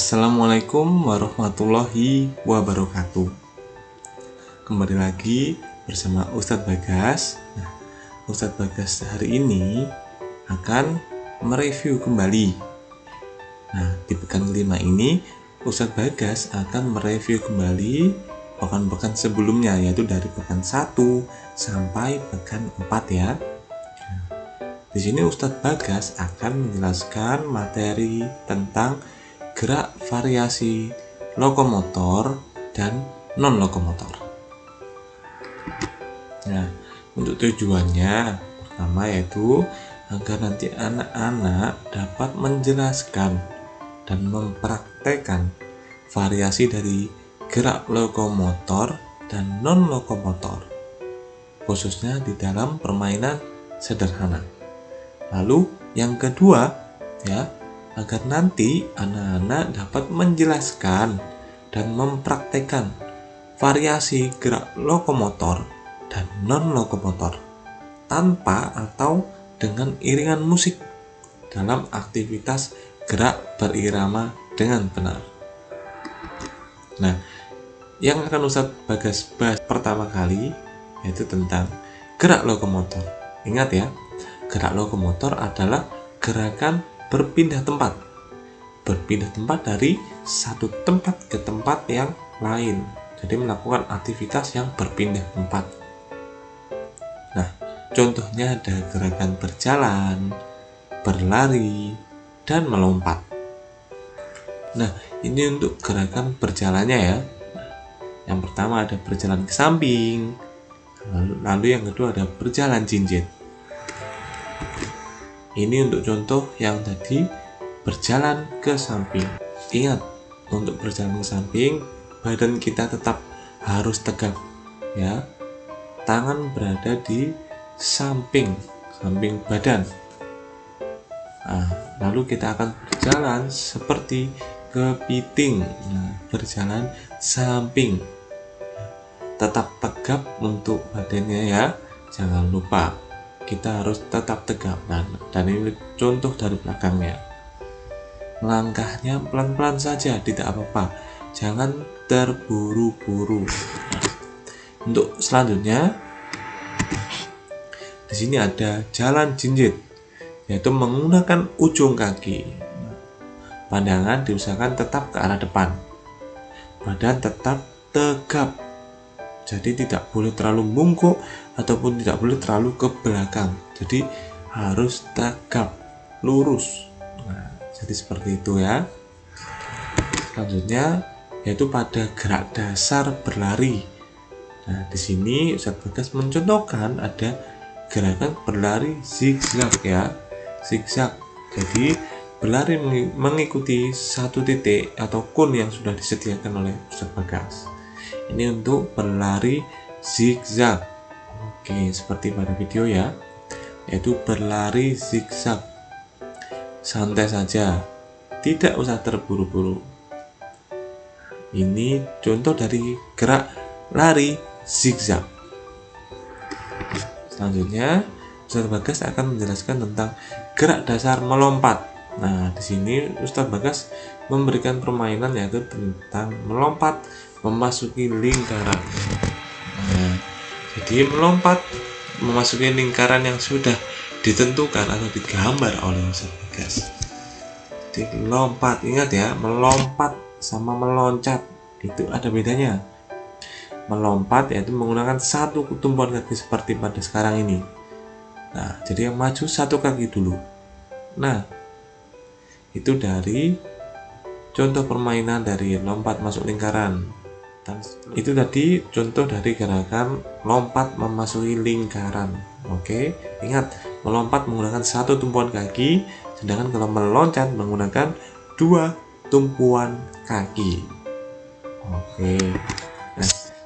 Assalamualaikum warahmatullahi wabarakatuh. Kembali lagi bersama Ustadz Bagas. Ustadz Bagas hari ini akan mereview kembali. Di pekan kelima ini Ustadz Bagas akan mereview kembali pekan-pekan sebelumnya, yaitu dari pekan 1 sampai pekan 4 ya. Di sini Ustadz Bagas akan menjelaskan materi tentang gerak variasi lokomotor dan non-lokomotor. Untuk tujuannya pertama yaitu agar nanti anak-anak dapat menjelaskan dan mempraktekkan variasi dari gerak lokomotor dan non-lokomotor, khususnya di dalam permainan sederhana. Lalu yang kedua ya, agar nanti anak-anak dapat menjelaskan dan mempraktekkan variasi gerak lokomotor dan non-lokomotor tanpa atau dengan iringan musik dalam aktivitas gerak berirama dengan benar. Yang akan Ustadz Bagas bahas pertama kali yaitu tentang gerak lokomotor. Ingat ya, gerak lokomotor adalah gerakan berpindah tempat dari satu tempat ke tempat yang lain. Jadi melakukan aktivitas yang berpindah tempat. Contohnya ada gerakan berjalan, berlari, dan melompat. Ini untuk gerakan berjalannya ya. Yang pertama ada berjalan ke samping, lalu yang kedua ada berjalan jinjit. Ini untuk contoh yang tadi berjalan ke samping. Ingat, untuk berjalan ke samping, badan kita tetap harus tegak ya. Tangan berada di samping badan. Lalu kita akan berjalan seperti kepiting. Berjalan samping. Tetap tegap untuk badannya ya. Jangan lupa, kita harus tetap tegap. Dan ini contoh dari belakangnya. Langkahnya pelan-pelan saja, tidak apa-apa. Jangan terburu-buru. Untuk selanjutnya, di sini ada jalan jinjit, yaitu menggunakan ujung kaki. Pandangan diusahakan tetap ke arah depan. Badan tetap tegap. Jadi tidak boleh terlalu bungkuk ataupun tidak boleh terlalu ke belakang. Jadi harus tegap, lurus. Jadi seperti itu ya. Selanjutnya yaitu pada gerak dasar berlari. Di sini Ustadz Bagas mencontohkan ada gerakan berlari zigzag ya. Zigzag. Jadi berlari mengikuti satu titik atau kun yang sudah disediakan oleh Ustadz Bagas. Ini untuk berlari zigzag. Oke, seperti pada video ya, yaitu berlari zigzag. Santai saja, tidak usah terburu-buru. Ini contoh dari gerak lari zigzag. Selanjutnya, Ustadz Bagas akan menjelaskan tentang gerak dasar melompat. Di sini Ustadz Bagas memberikan permainan yaitu tentang melompat memasuki lingkaran. Jadi melompat memasuki lingkaran yang sudah ditentukan atau digambar oleh Ustadz Bagas. Jadi lompat, ingat ya, melompat sama meloncat itu ada bedanya. Melompat yaitu menggunakan satu tumpuan kaki seperti pada sekarang ini. Jadi yang maju satu kaki dulu. Itu dari contoh permainan dari lompat masuk lingkaran. Dan itu tadi contoh dari gerakan lompat memasuki lingkaran. Oke, ingat, melompat menggunakan satu tumpuan kaki, sedangkan kalau meloncat menggunakan dua tumpuan kaki. Oke.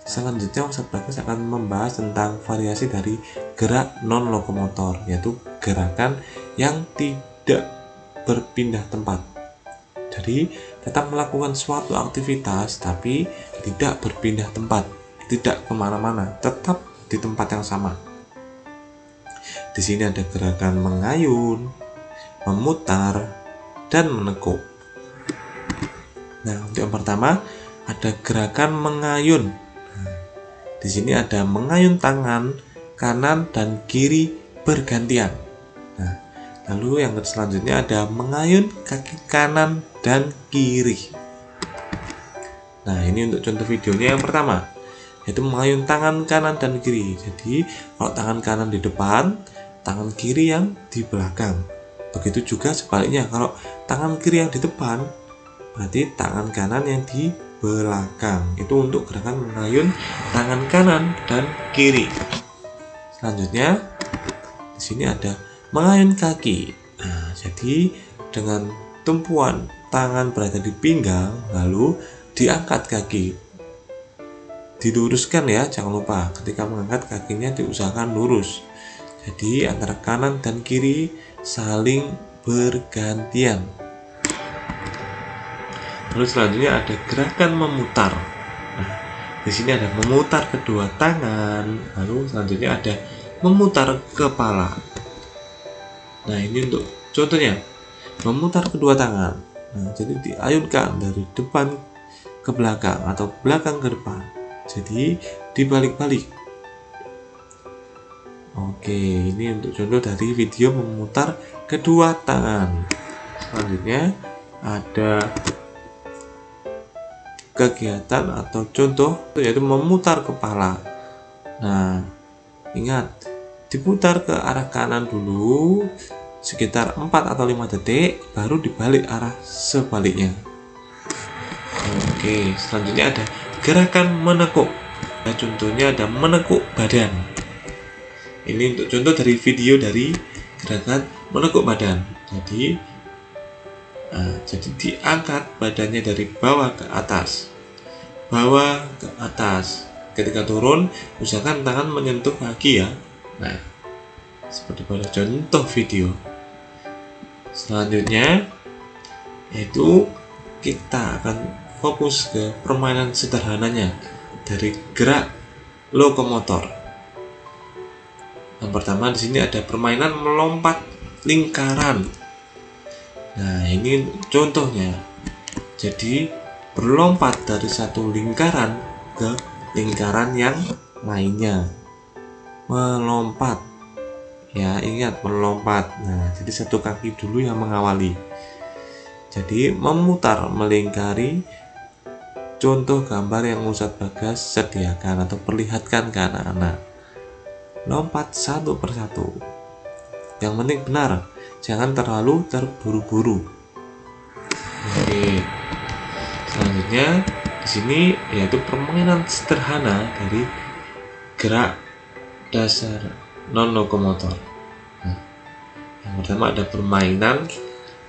Selanjutnya Ustadz Bagas akan membahas tentang variasi dari gerak non-lokomotor, yaitu gerakan yang tidak berpindah tempat. Jadi tetap melakukan suatu aktivitas tapi tidak berpindah tempat, tidak kemana-mana, tetap di tempat yang sama. Di sini ada gerakan mengayun, memutar, dan menekuk. Nah, untuk yang pertama ada gerakan mengayun. Nah, di sini ada mengayun tangan kanan dan kiri bergantian. Nah, lalu yang selanjutnya ada mengayun kaki kanan dan kiri. Nah, ini untuk contoh videonya yang pertama, yaitu mengayun tangan kanan dan kiri. Jadi kalau tangan kanan di depan, tangan kiri yang di belakang. Begitu juga sebaliknya, kalau tangan kiri yang di depan, berarti tangan kanan yang di belakang. Itu untuk gerakan mengayun tangan kanan dan kiri. Selanjutnya di sini ada mengayun kaki. Nah, jadi dengan tumpuan tangan berada di pinggang, lalu diangkat kaki, diluruskan ya, jangan lupa ketika mengangkat kakinya diusahakan lurus. Jadi antara kanan dan kiri saling bergantian. Lalu selanjutnya ada gerakan memutar. Nah, di sini ada memutar kedua tangan, lalu selanjutnya ada memutar kepala. Nah, ini untuk contohnya memutar kedua tangan. Nah, jadi diayunkan dari depan ke belakang atau belakang ke depan. Jadi dibalik-balik. Oke, ini untuk contoh dari video memutar kedua tangan. Selanjutnya ada kegiatan atau contoh yaitu memutar kepala. Nah, ingat diputar ke arah kanan dulu sekitar 4 atau 5 detik, baru dibalik arah sebaliknya. Oke, selanjutnya ada gerakan menekuk. Nah, contohnya ada menekuk badan. Ini untuk contoh dari video dari gerakan menekuk badan. Jadi diangkat badannya dari bawah ke atas, bawah ke atas. Ketika turun, usahakan tangan menyentuh kaki ya. Nah, seperti pada contoh video. Selanjutnya yaitu kita akan fokus ke permainan sederhananya dari gerak lokomotor. Yang pertama di sini ada permainan melompat lingkaran. Nah, ini contohnya. Jadi berlompat dari satu lingkaran ke lingkaran yang lainnya. Melompat. Ya, ingat melompat. Nah, jadi satu kaki dulu yang mengawali. Jadi memutar, melingkari. Contoh gambar yang Ustadz Bagas sediakan atau perlihatkan ke anak-anak. Lompat satu persatu. Yang penting benar, jangan terlalu terburu-buru. Oke. Selanjutnya di sini yaitu permainan sederhana dari gerak dasar non lokomotor. Nah, yang pertama ada permainan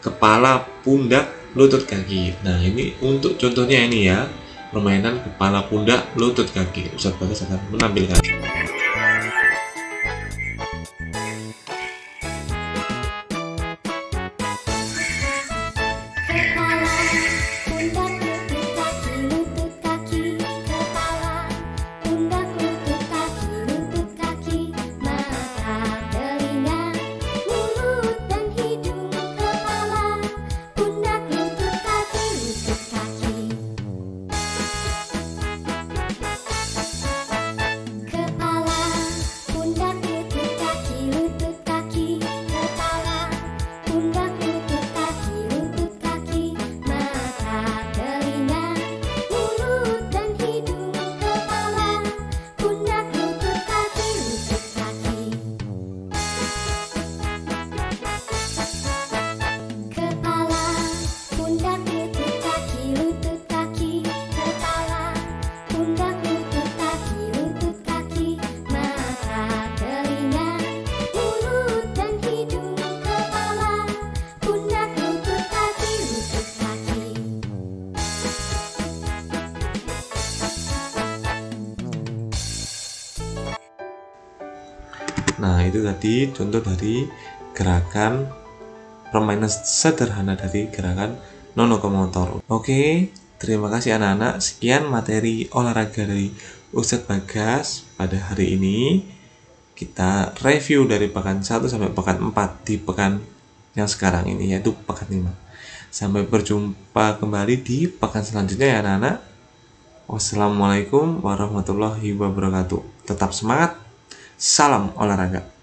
kepala, pundak, lutut, kaki. Nah, ini untuk contohnya ini ya, permainan kepala, pundak, lutut, kaki. Ustadz Bagas akan menampilkan. Nah, itu tadi contoh dari gerakan permainan sederhana dari gerakan non lokomotor. Oke, terima kasih anak-anak. Sekian materi olahraga dari Ustadz Bagas pada hari ini. Kita review dari pekan 1 sampai pekan 4 di pekan yang sekarang ini, yaitu pekan 5. Sampai berjumpa kembali di pekan selanjutnya ya anak-anak. Wassalamualaikum warahmatullahi wabarakatuh. Tetap semangat. Salam olahraga.